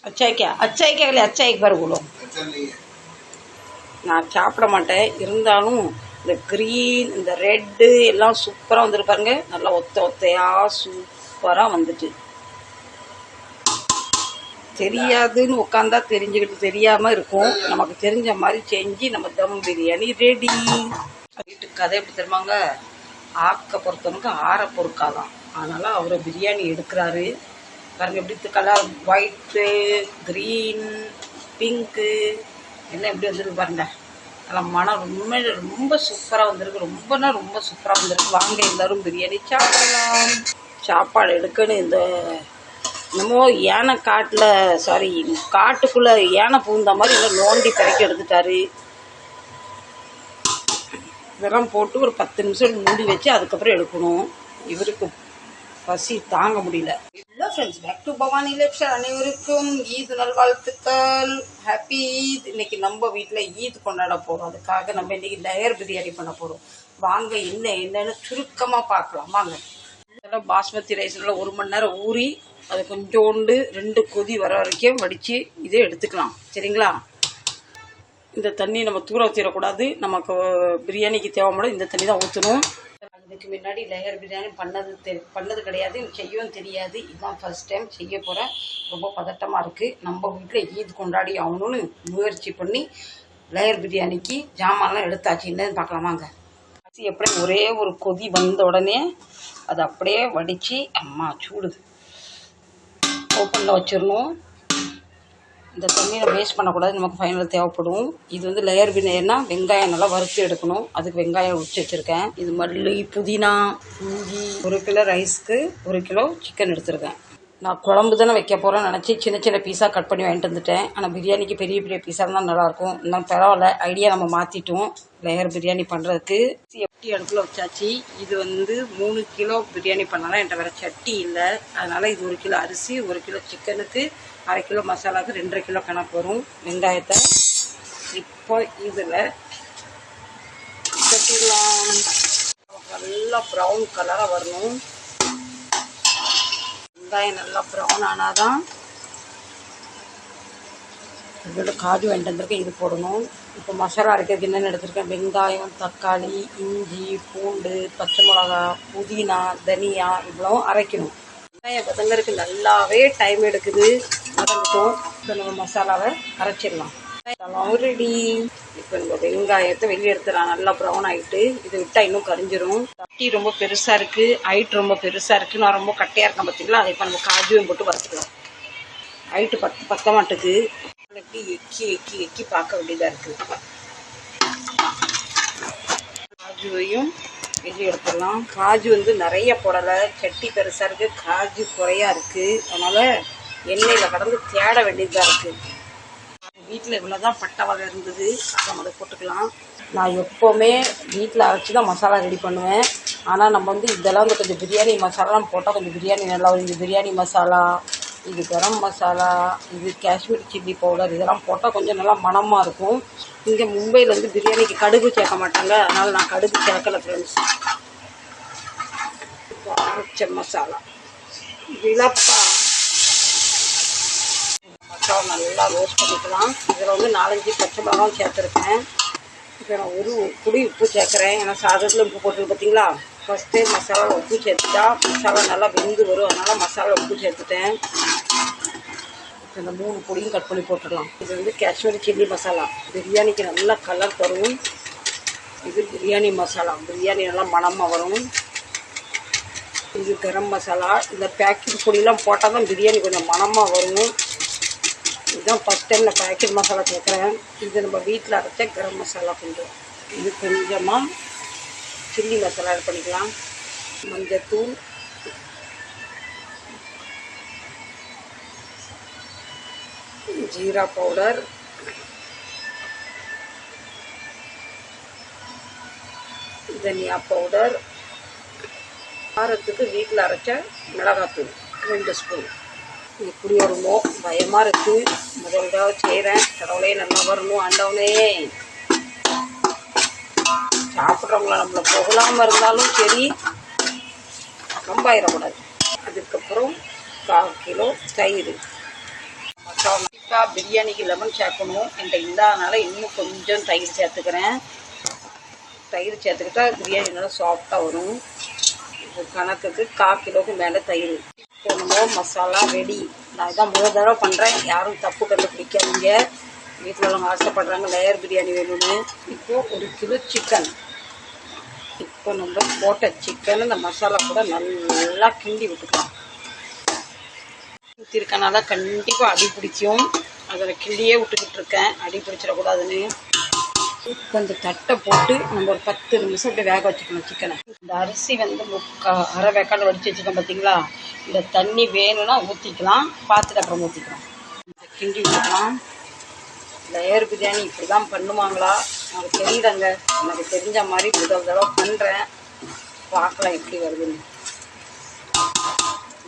அச்சாய்க்கா பருகுலோ நான் சாப்பிட மாட்டேன். இருந்தாலும் இந்த க்ரீன் இந்த ரெட்டு எல்லாம் சூப்பராக வந்துருப்பாருங்க. நல்லா ஒத்தையாக சூப்பராக வந்துட்டு தெரியாதுன்னு உட்காந்தா தெரிஞ்சுக்கிட்டு தெரியாமல் இருக்கும். நமக்கு தெரிஞ்ச மாதிரி செஞ்சு நம்ம தம் பிரியாணி ரெடி. வீட்டுக்கு கதை எப்படி தெரியுமாங்க, ஆக்க பொறுத்தவனுக்கு ஆற பொறுக்காதான். அதனால் அவரை பிரியாணி எடுக்கிறாரு பாருங்க. எப்படி கலர் ஒயிட்டு, க்ரீன், பிங்க்கு எல்லாம் எப்படி வந்துருக்கு பாருங்க. அதெல்லாம் மனம் ரொம்ப சூப்பராக வந்திருக்கு. ரொம்ப சூப்பராக வந்திருக்கு. வாங்க எல்லோரும் பிரியாணி சாப்பிடலாம். சாப்பாடு எடுக்கணும். இந்த என்னமோ யானை காட்டுக்குள்ளே யானை பூந்த மாதிரி இல்லை நோண்டி பிறக்கி எடுத்துட்டாரு. இதெல்லாம் போட்டு ஒரு 10 நிமிஷம் மூடி வச்சு அதுக்கப்புறம் எடுக்கணும். இவருக்கு பசி தாங்க முடியல. Hello friends, back to Bhavani லெப்ஷன். அனைவருக்கும் ஈத் நல்வாழ்த்துக்கள். ஹாப்பி ஈத். இன்னைக்கு நம்ம வீட்டில் ஈத் கொண்டாட போகிறோம். அதுக்காக நம்ம இன்னைக்கு லேயர் பிரியாணி பண்ண போகிறோம். வாங்க என்னன்னு சுருக்கமாக பார்க்கலாம். வாங்க. இதெல்லாம் பாஸ்மதி ரைஸ்ல 1 மணி நேரம் ஊறி அது கொஞ்சோண்டு 2 கொதி வர வரைக்கும் வடித்து இதே எடுத்துக்கலாம். சரிங்களா? இந்த தண்ணி நம்ம தூர ஊற்றிடக்கூடாது. நமக்கு பிரியாணிக்கு தேவைப்படும் இந்த தண்ணி தான் ஊற்றணும். இதுக்கு முன்னாடி லேயர் பிரியாணி பண்ணது கிடையாது, செய்யவும் தெரியாது. இதுதான் ஃபர்ஸ்ட் டைம் செய்ய போகிறேன். ரொம்ப பதட்டமாக இருக்குது. நம்ம வீட்டில் ஈத் கொண்டாடி ஆகணும்னு முயற்சி பண்ணி லேயர் பிரியாணிக்கு ஜாமான்லாம் எடுத்தாச்சு. என்னன்னு பார்க்கலாமாங்க. எப்படி ஒரே ஒரு கொதி வந்த உடனே அதை அப்படியே வடித்து சூடு ஓப்பனில் வச்சிடணும். இந்த தண்ணியை வேஸ்ட் பண்ணக்கூடாது. நமக்கு ஃபைனல் தேவைப்படும். இது வந்து லேயர் பிரியாணினா வெங்காயம் நல்லா வறுத்து எடுக்கணும். அதுக்கு வெங்காயம் உரிச்சு வச்சுருக்கேன். இது மல்லி, புதினா, இஞ்சி, 1 கிலோ ரைஸ்க்கு 1 கிலோ சிக்கன் எடுத்துருக்கேன். நான் குழம்பு தானே வைக்க போகிறேன்னு நினச்சி சின்ன பீஸாக கட் பண்ணி வாங்கிட்டு வந்துட்டேன். ஆனால் பிரியாணிக்கு பெரிய பீஸாக தான் நல்லாயிருக்கும். இன்னும் பரவாயில்ல, ஐடியா நம்ம மாற்றிட்டோம் லேயர் பிரியாணி பண்ணுறதுக்கு. எப்படி அடுப்பில் வச்சாச்சு. இது வந்து 3 கிலோ பிரியாணி பண்ணலாம். என்கிட்ட வேறு சட்டி இல்லை. அதனால் இது 1 கிலோ அரிசி, 1 கிலோ சிக்கனுக்கு, 1/2 கிலோ மசாலாவுக்கு 2.5 கிலோ கணக்கு வரும். வெங்காயத்தை இப்போ இதில் கட்டிடலாம். நல்லா ப்ரௌன் கலராக வரணும். வெங்காயம் நல்லா ப்ரௌன் ஆனால் தான் இதோட காஜு வாங்கிட்டு வந்திருக்கேன். இது போடணும். இப்போ மசாலா அரைக்கிறதுக்கு என்னென்ன எடுத்துருக்கேன். வெங்காயம், தக்காளி, இஞ்சி, பூண்டு, பச்சை மிளகா, புதினா, தனியா இவ்வளோ அரைக்கணும். வெங்காயம் வதங்கறதுக்கு நல்லாவே டைம் எடுக்குது. வதங்கட்டும். இப்போ நம்ம மசாலாவை அரைச்சிடலாம். ரெடி. இப்போ இந்த வெங்காயத்தை வெளியே எடுத்துடலாம். நல்லா ப்ரௌன் ஆகிட்டு இதை விட்டால் இன்னும் கரிஞ்சிரும். சட்டி ரொம்ப பெருசாக இருக்குது, ஹைட் ரொம்ப பெருசாக இருக்குது. நான் ரொம்ப கட்டையாக இருக்கேன் பார்த்தீங்களா. அதை இப்போ நம்ம காஜுவையும் போட்டு வறுத்துக்கலாம். ஹைட்டு பத்த மாட்டுக்கு. எப்படி எக்கி பார்க்க வேண்டியதாக இருக்குது. காஜுவையும் வெளியே எடுத்துடலாம். காஜு வந்து நிறைய போடலை, சட்டி பெருசாக இருக்குது, காஜு குறையா இருக்குது. அதனால் எண்ணெயில் கடந்து தேட வேண்டியதாக இருக்குது. வீட்டில் இவ்வளோதான் பட்டை வகை இருந்தது, அதை அதை போட்டுக்கலாம். நான் எப்போவுமே வீட்டில் அரைச்சி தான் மசாலா ரெடி பண்ணுவேன். ஆனால் நம்ம வந்து இதெல்லாம் வந்து கொஞ்சம் பிரியாணி மசாலாலாம் போட்டால் கொஞ்சம் பிரியாணி நல்லா வரும். இது பிரியாணி மசாலா, இது கரம் மசாலா, இது காஷ்மீர் சில்லி பவுடர், இதெல்லாம் போட்டால் கொஞ்சம் நல்லா மணமாக இருக்கும். இங்கே மும்பையில் வந்து பிரியாணிக்கு கடுகு சேர்க்க மாட்டாங்க. அதனால் நான் கடுகு சேர்க்கலை ஃப்ரெண்ட்ஸ். இப்போ அரைச்ச மசாலா விளப்பா மசாலா நல்லா ரோஸ்ட் பண்ணிக்கலாம். இதில் வந்து 4-5 பச்சை மிளகாவும் சேர்த்துருக்கேன். இப்போ நான் ஒரு புடி உப்பு சேர்க்குறேன். ஏன்னா சாதத்தில் உப்பு போட்டுருக்கு பார்த்தீங்களா. ஃபஸ்ட்டு மசாலா உப்பு சேர்த்துட்டா மசாலா நல்லா வெந்து வரும். அதனால் மசாலா உப்பு சேர்த்துட்டேன். இந்த 3 பொடியும் கட் பண்ணி போட்டுடலாம். இது வந்து காஷ்மீரி சில்லி மசாலா, பிரியாணிக்கு நல்லா கலர் தரும். இது பிரியாணி மசாலா, பிரியாணி நல்லா மணமாக வரும். இது கரம் மசாலா. இந்த பேக்கெட் பொடியெலாம் போட்டால் தான் பிரியாணி கொஞ்சம் மணமாக வரும். இதுதான் ஃபஸ்ட் டைம் நான் பேக்கெட் மசாலா சேர்க்குறேன். இது நம்ம வீட்டில் அரைச்ச கரம் மசாலா கொஞ்சம். இது கொஞ்சமாக சில்லி மசாலா ஆட் பண்ணிக்கலாம். மஞ்சத்தூள், ஜீரா பவுடர், தனியா பவுடர், காரத்துக்கு வீட்டில் அரைச்ச மிளகாத்தூள் 2 ஸ்பூன். இப்படி வருமோ பயமாக இருக்குது. முதல்ல செய்கிறேன். கடவுளே நல்லா வரணும். ஆண்டவனே சாப்பிட்றவங்கள நம்மளை புகழாமல் இருந்தாலும் சரி, ரொம்ப ஆயிடக்கூடாது. அதுக்கப்புறம் 1/4 கிலோ தயிர். கண்டிப்பாக பிரியாணிக்கு லெமன் சேர்க்கணும். என்கிட்ட இல்லாதனால இன்னும் கொஞ்சம் தயிர் சேர்த்துக்கிறேன். தயிர் சேர்த்துக்கிட்டா பிரியாணி நல்லா சாஃப்டாக வரும். இது கணக்குக்கு 1/4 கிலோவுக்கு மேலே தயிர் போடணும். மசாலா ரெடி. நான் இதான் முதல் தடவை பண்ணுறேன். யாரும் தப்பு கண்டுபிடிக்காதீங்க. வீட்டில் உள்ளவங்க ஆசைப்படுறாங்க லேயர் பிரியாணி வேணும்னு. இப்போது 1 கிலோ சிக்கன். இப்போ நம்ம போட்ட சிக்கன் இந்த மசாலா கூட நல்லா கிண்டி விட்டுக்கலாம். ஊற்றிருக்கனால கண்டிப்பாக அடி பிடிக்கும். அதில் கிண்டியே விட்டுக்கிட்டு இருக்கேன், அடி பிடிச்சிடக்கூடாதுன்னு. இப்போ இந்த தட்டை போட்டு நம்ம ஒரு 10 நிமிஷம் இப்படி வேக வச்சுக்கணும் சிக்கனை. இந்த அரிசி வந்து அரை வேக்காடு வடித்து வச்சுக்கோம் பார்த்தீங்களா. இந்த தண்ணி வேணும்னா ஊற்றிக்கலாம், பார்த்துட்டு அப்புறம் ஊற்றிக்கலாம். கிண்டி விட்டுக்கலாம். லேயர் பிரியாணி இப்படி தான் பண்ணுவாங்களா எனக்கு தெரியலங்க. எனக்கு தெரிஞ்ச மாதிரி முதல் தடவை பண்ணுறேன். பார்க்கலாம் எப்படி வருதுன்னு.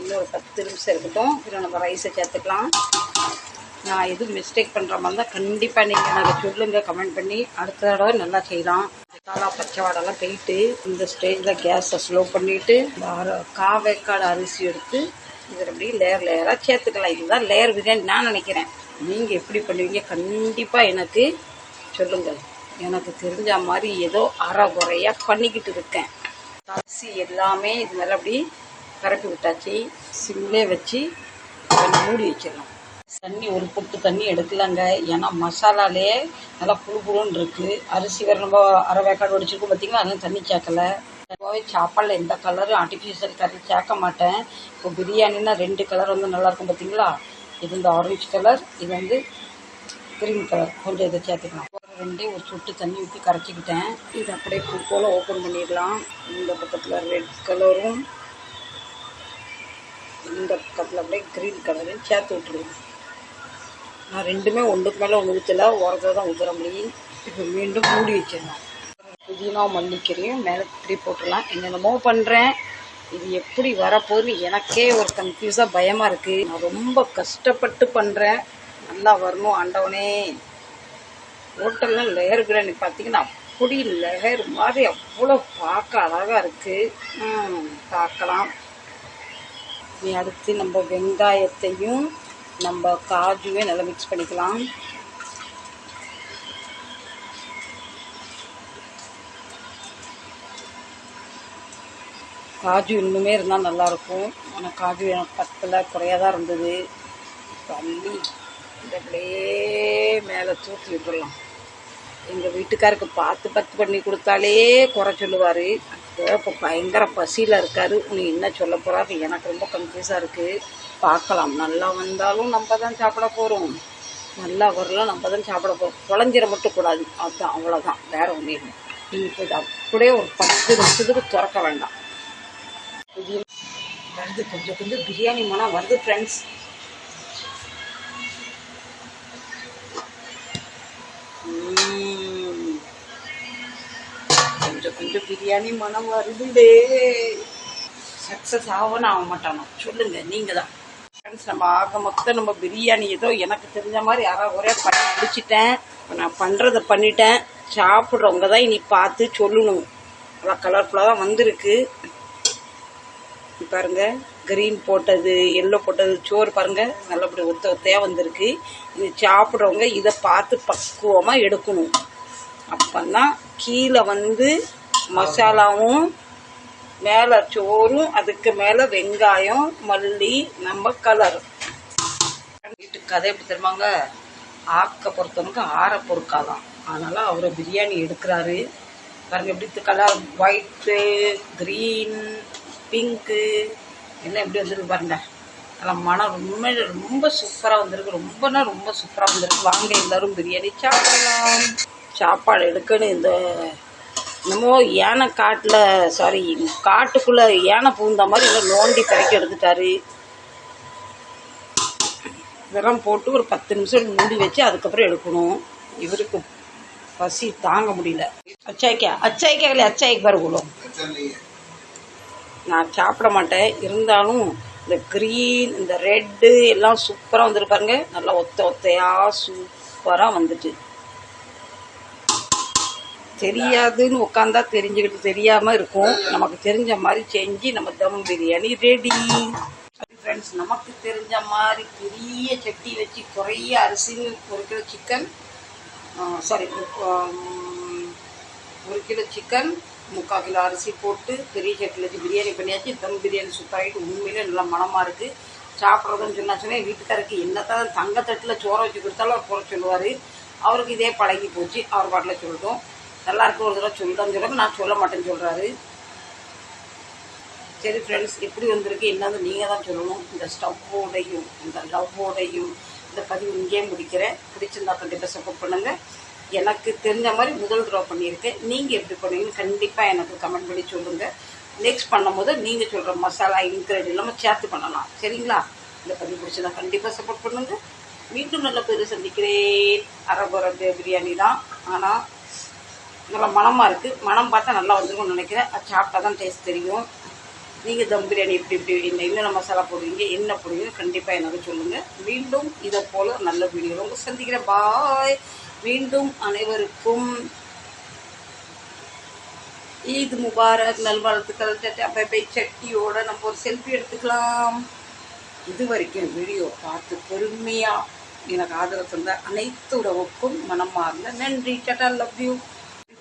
இன்னும் ஒரு 10 நிமிஷம் இருக்கட்டும். இதில் நம்ம ரைஸை சேர்த்துக்கலாம். நான் எதுவும் மிஸ்டேக் பண்ணுற மாதிரி தான் கண்டிப்பாக நீங்கள் எனக்கு சொல்லுங்கள் கமெண்ட் பண்ணி. அடுத்த தடவை நல்லா செய்யலாம். மசாலா பச்சை வாடெல்லாம் போயிட்டு இந்த ஸ்டேஜில் கேஸை ஸ்லோ பண்ணிவிட்டு 1/4 வேக்காடு அரிசி எடுத்து இதில் அப்படியே லேயர் லேயராக சேர்த்துக்கலாம். இதுதான் லேயர் பிரியாணி நான் நினைக்கிறேன். நீங்கள் எப்படி பண்ணுவீங்க கண்டிப்பாக எனக்கு சொல்லுங்கள். எனக்கு தெரிஞ்ச மாதிரி ஏதோ அரை குறையாக பண்ணிக்கிட்டு இருக்கேன். அரிசி எல்லாமே இது மாதிரி அப்படி பரப்பி விட்டாச்சு. சிம்லே வச்சு மூடி வச்சிடலாம். தண்ணி ஒரு பொட்டு தண்ணி எடுக்கலாங்க. ஏன்னா மசாலாலே நல்லா புழுன்னு இருக்குது. அரிசி வேறு நம்ம அரை வேக்காடு வடிச்சிருக்கோம் பார்த்தீங்களா. அதெல்லாம் தண்ணி சேர்க்கலை. சாப்பாடில் எந்த கலரும் ஆர்டிஃபிஷியல் கலர் சேர்க்க மாட்டேன். இப்போ பிரியாணின்னா 2 கலர் வந்து நல்லாயிருக்கும் பார்த்தீங்களா. இது இந்த ஆரஞ்சு கலர், இது வந்து க்ரீன் கலர். கொஞ்சம் இதை சேர்த்துக்கலாம். ஒரு சொட்டு தண்ணி ஊற்றி கரைச்சிக்கிட்டேன். இது அப்படியே போல் ஓப்பன் பண்ணிடலாம். இந்த பக்கத்தில் ரெட் கலரும் இந்த பக்கத்தில் அப்படியே க்ரீன் கலரையும் சேர்த்து விட்டுருவேன். நான் ரெண்டுமே ஒன்றுக்கு மேலே ஒன்று ஊற்றலை, உரத்தில் தான் ஊற்றுற முடியும். இப்போ மீண்டும் மூடி வச்சிடலாம். புதினா மல்லிக்கீரையும் மேலே இப்படி போட்டுடலாம். என்னென்னமோ பண்ணுறேன். இது எப்படி வரப்போகுதுன்னு எனக்கே ஒரு கன்ஃபியூஸாக பயமாக இருக்குது. நான் ரொம்ப கஷ்டப்பட்டு பண்ணுறேன். நல்லா வரணும் ஆண்டவனே. ஹோட்டலில் லேயர் பிரியாணி பார்த்தீங்கன்னா அப்படி லேயர் மாதிரி அவ்வளோ பார்க்க அழகாக இருக்குது. பார்க்கலாம். நீ அடுத்து நம்ம வெங்காயத்தையும் நம்ம காஜுவையும் நல்லா மிக்ஸ் பண்ணிக்கலாம். காஜு இன்னுமே இருந்தால் நல்லாயிருக்கும். ஆனால் காஜு எனக்கு பத்தில் குறையாக தான் இருந்தது. தள்ளி இந்த அப்படியே மேலே தூக்கி விட்டுடலாம். எங்கள் வீட்டுக்காருக்கு பார்த்து பண்ணி கொடுத்தாலே குறை சொல்லுவார். இப்போ பயங்கர பசியில் இருக்கார். நீ என்ன சொல்ல போகிறாரு எனக்கு ரொம்ப கன்ஃபியூஸாக இருக்குது. பார்க்கலாம். நல்லா வந்தாலும் நம்ம தான் சாப்பிட போகிறோம், நல்லா வரலாம் நம்ம தான் சாப்பிட போகிறோம். குழஞ்சிட மட்டும் கூடாது, அதுதான் அவ்வளோதான், வேறு ஒன்றும் இல்லை. நீங்கள் இப்போ இது அப்படியே ஒரு 10 நிமிஷத்துக்கு திறக்க வேண்டாம். வருது கொஞ்சம் பிரியாணி மனம் வருது ஃப்ரெண்ட்ஸ். கொஞ்சம் பிரியாணி மனம் வருதுடே. சக்ஸஸ் ஆகணும் ஆக மாட்டானோ சொல்லுங்கள் நீங்கள் தான் ஃப்ரெண்ட்ஸ். நம்ம ஆக மொத்தம் நம்ம பிரியாணி ஏதோ எனக்கு தெரிஞ்ச மாதிரி யாராவது ஒரே பண்ணி முடிச்சிட்டேன். இப்போ நான் பண்ணுறதை பண்ணிட்டேன். சாப்பிட்றவங்க தான் இனி பார்த்து சொல்லணும். நல்லா கலர்ஃபுல்லாக தான் வந்திருக்கு பாருங்க. க்ரீன் போட்டது, எல்லோ போட்டது, சோறு பாருங்க நல்லபடி ஒத்தையாக வந்திருக்கு. இது சாப்பிட்றவங்க இதை பார்த்து பக்குவமாக எடுக்கணும். அப்போதான் கீழே வந்து மசாலாவும் மேலே சோறும் அதுக்கு மேலே வெங்காயம் மல்லி நம்ம கலர். வீட்டுக்கு கதை எப்படி தெரியுமாங்க, ஆக்க பொறுத்தவனுக்கு ஆற பொறுக்காதான். அதனால் அவர் பிரியாணி எடுக்கிறாரு பாருங்க. எப்படி கலர் ஒயிட்டு, க்ரீன், பிங்க்கு எல்லாம் எப்படி வந்துருக்கு பாருங்க. அதெல்லாம் மனம் ரொம்ப சூப்பராக வந்திருக்கு. ரொம்ப சூப்பராக வந்திருக்கு. வாங்க எல்லோரும் பிரியாணி சாப்பிடலாம். சாப்பாடு எடுக்கணும். இந்த என்னமோ யானை காட்டுக்குள்ளே யானை பூந்த மாதிரி இல்லை நோண்டி கரைக்கி எடுத்துட்டாரு. இதெல்லாம் போட்டு ஒரு 10 நிமிஷம் மூடி வச்சு அதுக்கப்புறம் எடுக்கணும். இவருக்கு பசி தாங்க முடியல. அச்சாய்க்கு வருகுளோம். நான் சாப்பிட மாட்டேன். இருந்தாலும் இந்த க்ரீன் இந்த ரெட்டு எல்லாம் சூப்பராக வந்துருப்பாருங்க. நல்லா ஒத்தையாக சூப்பராக வந்துட்டு. தெரியாதுன்னு உட்காந்தா தெரிஞ்சுக்கிட்டு தெரியாமல் இருக்கும். நமக்கு தெரிஞ்ச மாதிரி செஞ்சு நம்ம தம் பிரியாணி ரெடி. ஃப்ரெண்ட்ஸ், நமக்கு தெரிஞ்ச மாதிரி பெரிய சட்டி வச்சு குறைய அரிசி, 1 kilo chicken, sorry 1 kilo chicken, 3/4 kilo அரிசி போட்டு பெரிய சட்டியில் வச்சு பிரியாணி பண்ணியாச்சு. தம் பிரியாணி சூப்பராகிட்டு உண்மையிலே நல்லா மனமாக இருக்குது. சாப்பிட்றதுன்னு சொன்னாச்சுன்னா வீட்டுக்காரருக்கு என்னத்தான் தங்கத்தட்டில் சோறை வச்சு கொடுத்தாலும் அவர் போட சொல்லுவார். அவருக்கு இதே பழகி போச்சு. அவர் பாட்டில் சொல்லட்டும். எல்லாருக்கும் ஒரு தடவை சொல்லுன்னு சொல்லுங்க, நான் சொல்ல மாட்டேன்னு சொல்கிறாரு. சரி ஃப்ரெண்ட்ஸ், எப்படி வந்திருக்கு என்னது நீங்கள் தான் சொல்லணும். இந்த ஸ்டவ்வோடையும் இந்த லவ்வோடையும் இந்த பதிவு இங்கேயே முடிக்கிறேன். பிடிச்சிருந்தா கண்டிப்பாக சப்போர்ட் பண்ணுங்கள். எனக்கு தெரிஞ்ச மாதிரி முதல் தடவை பண்ணியிருக்கேன். நீங்கள் எப்படி பண்ணுவீங்கன்னு கண்டிப்பாக எனக்கு கமெண்ட் பண்ணி சொல்லுங்கள். நெக்ஸ்ட் பண்ணும்போது நீங்கள் சொல்கிற மசாலா இன்க்ரீடியன்ட் எல்லாமே சேர்த்து பண்ணலாம். சரிங்களா? இந்த பதிவு பிடிச்சிருந்தா கண்டிப்பாக சப்போர்ட் பண்ணுங்கள். மீண்டும் நல்ல பேர் சந்திக்கிறேன். அரகுர பிரியாணி தான், ஆனால் நல்லா மனமாக இருக்குது. மனம் பார்த்தா நல்லா வந்துருக்கும்னு நினைக்கிறேன். அது சாப்பிட்டா தான் டேஸ்ட் தெரியும். நீங்கள் தம் பிரியாணி எப்படி என்னென்ன மசாலா போடுவீங்க, என்ன போடுவீங்க கண்டிப்பாக எனக்கு சொல்லுங்கள். மீண்டும் இதை போல் நல்ல வீடியோவில் உங்கள் சந்திக்கிறேன். பாய். மீண்டும் அனைவருக்கும் ஈத் முபாரக், நல்வாழ்த்துக்கள். பை. சட்டியோட நம்ம ஒரு செல்ஃபி எடுத்துக்கலாம். இது வரைக்கும் வீடியோ பார்த்து பொறுமையாக எனக்கு ஆதரவு தந்த அனைத்து உறவுக்கும் மனமார்ந்த நன்றி. Tata, love you.